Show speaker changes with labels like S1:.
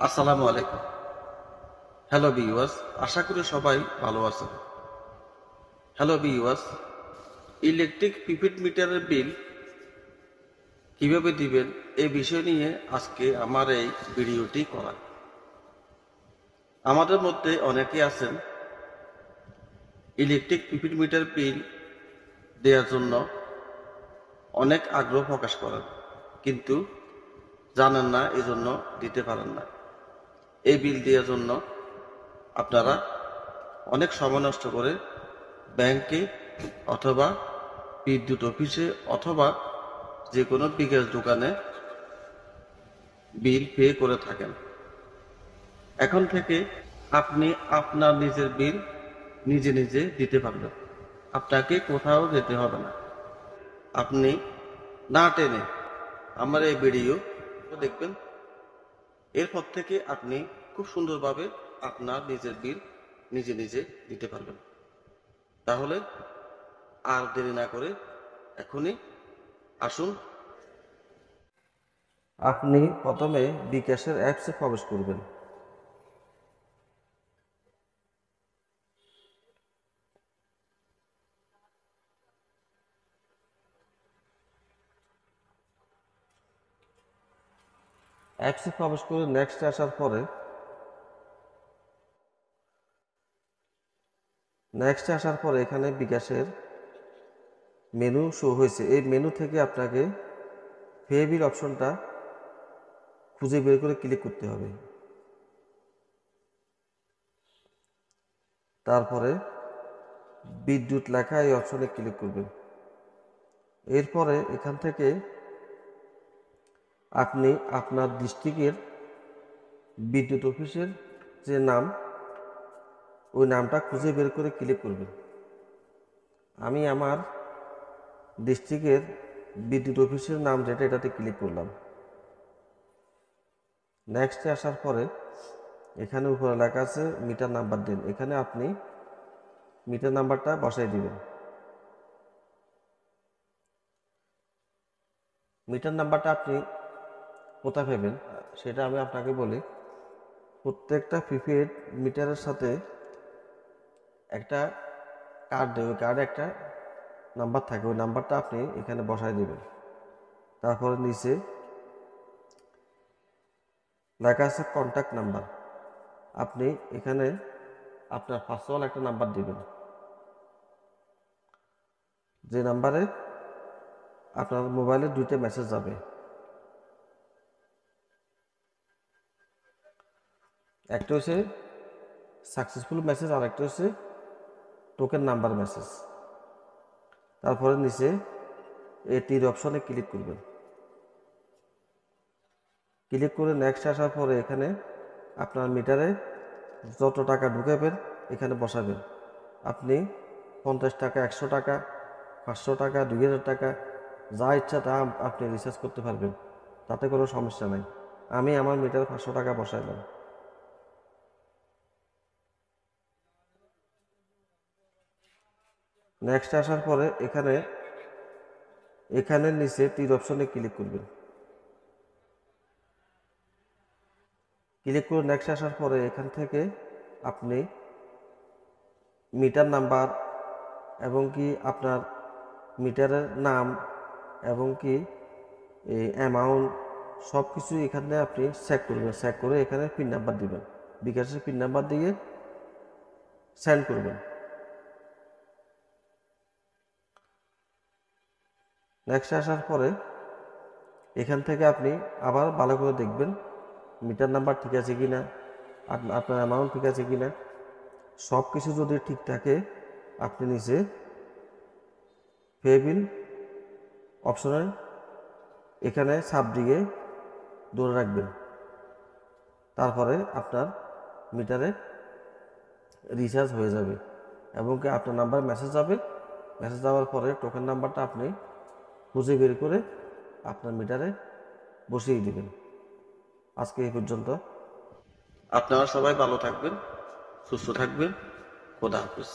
S1: আসসালামু আলাইকুম। Hello viewers, আশা করি সবাই ভালো আছেন। হ্যালো ভিউয়ার্স, ইলেকট্রিক প্রিপেড মিটারের বিল কিভাবে দিবেন এই বিষয় নিয়ে আজকে আমার এই ভিডিওটি করা। আমাদের মধ্যে অনেকে আছেন ইলেকট্রিক প্রিপেড মিটার বিল দেওয়ার জন্য অনেক আগ্রহ প্রকাশ করেন, কিন্তু জানেন না, এজন্য দিতে পারেন না। এই বিল দেওয়ার জন্য আপনারা অনেক সময় নষ্ট করে ব্যাংকে অথবা বিদ্যুৎ অফিসে অথবা যে কোনো বিকাশ দোকানে বিল পে করে থাকেন। এখন থেকে আপনি আপনার নিজের বিল নিজে নিজে দিতে পারবেন। আপনাকে কোথাও যেতে হবে না। আপনি না টেনে আমার এই ভিডিও দেখবেন, এরপর থেকে আপনি খুব সুন্দরভাবে আপনার নিজের বিল নিজে নিজে দিতে পারবেন। তাহলে আর দেরি না করে এখনই আসুন। আপনি প্রথমে বিকাশের অ্যাপসে প্রবেশ করবেন। অ্যাপসে প্রবেশ করে নেক্সট আসার পরে এখানে বিকাশের মেনু শো হয়েছে। এই মেনু থেকে আপনাকে পে বিল অপশনটা খুঁজে বের করে ক্লিক করতে হবে। তারপরে বিদ্যুৎ লেখা এই অপশনে ক্লিক করবেন। এরপরে এখান থেকে আপনি আপনার ডিস্ট্রিক্টের বিদ্যুৎ অফিসের যে নাম, ওই নামটা খুঁজে বের করে ক্লিক করবেন। আমি আমার ডিস্ট্রিক্টের বিদ্যুৎ অফিসের নাম যেটা, এটাতে ক্লিক করলাম। নেক্সটে আসার পরে এখানে উপরে লেখা আছে মিটার নাম্বার দিন। এখানে আপনি মিটার নাম্বারটা বসাই দিবেন। মিটার নাম্বারটা আপনি কোথায় পাবেন সেটা আমি আপনাকে বলি। প্রত্যেকটা প্রিপেড মিটারের সাথে একটা কার্ড দেবে, ওই কার্ডে একটা নাম্বার থাকে, ওই নাম্বারটা আপনি এখানে বসাই দিবেন। তারপরে নিচে লেখা আছে কন্ট্যাক্ট নাম্বার। আপনি এখানে আপনার পার্সোনাল একটা নাম্বার দিবেন, যে নাম্বারে আপনার মোবাইলে দুইটা মেসেজ যাবে। একটা হচ্ছে সাকসেসফুল মেসেজ আর একটা হচ্ছে টোকেন নাম্বার মেসেজ। তারপরে নিচে এই তীর অপশনে ক্লিক করবেন। ক্লিক করে নেক্সট আসার পরে এখানে আপনার মিটারে যত টাকা ঢুকাবেন এখানে বসাবেন। আপনি 50 টাকা, 100 টাকা, 500 টাকা, 2000 টাকা, যা ইচ্ছা তা আপনি রিচার্জ করতে পারবেন, তাতে কোনো সমস্যা নাই। আমি আমার মিটারে 500 টাকা বসাইলাম। নেক্সট আসার পরে এখানে নিচে তীর অপশনে ক্লিক করবেন। ক্লিক করে নেক্সট আসার পরে এখান থেকে আপনি মিটার নাম্বার এবং কি আপনার মিটারের নাম এবং কি এই অ্যামাউন্ট সব কিছু এখানে আপনি চেক করবেন। চেক করে এখানে পিন নাম্বার দিবেন, বিকাশের পিন নাম্বার দিয়ে সেন্ড করবেন। নেক্সট আসার পরে এখান থেকে আপনি আবার ভালো করে দেখবেন মিটার নাম্বার ঠিক আছে কিনা, আপনার অ্যামাউন্ট ঠিক আছে কিনা। সব কিছু যদি ঠিক থাকে আপনি নিচে পে বিল অপশনে এখানে চাপ দিয়ে ধরে রাখবেন। তারপরে আপনার মিটারে রিচার্জ হয়ে যাবে এবং কি আপনার নাম্বার মেসেজ যাবে। মেসেজ যাওয়ার পরে টোকেন নাম্বারটা আপনি খুঁজে বের করে আপনার মিটারে বসিয়ে দিবেন। আজকে এই পর্যন্ত। আপনারা সবাই ভালো থাকবেন, সুস্থ থাকবেন। খোদা হাফেজ।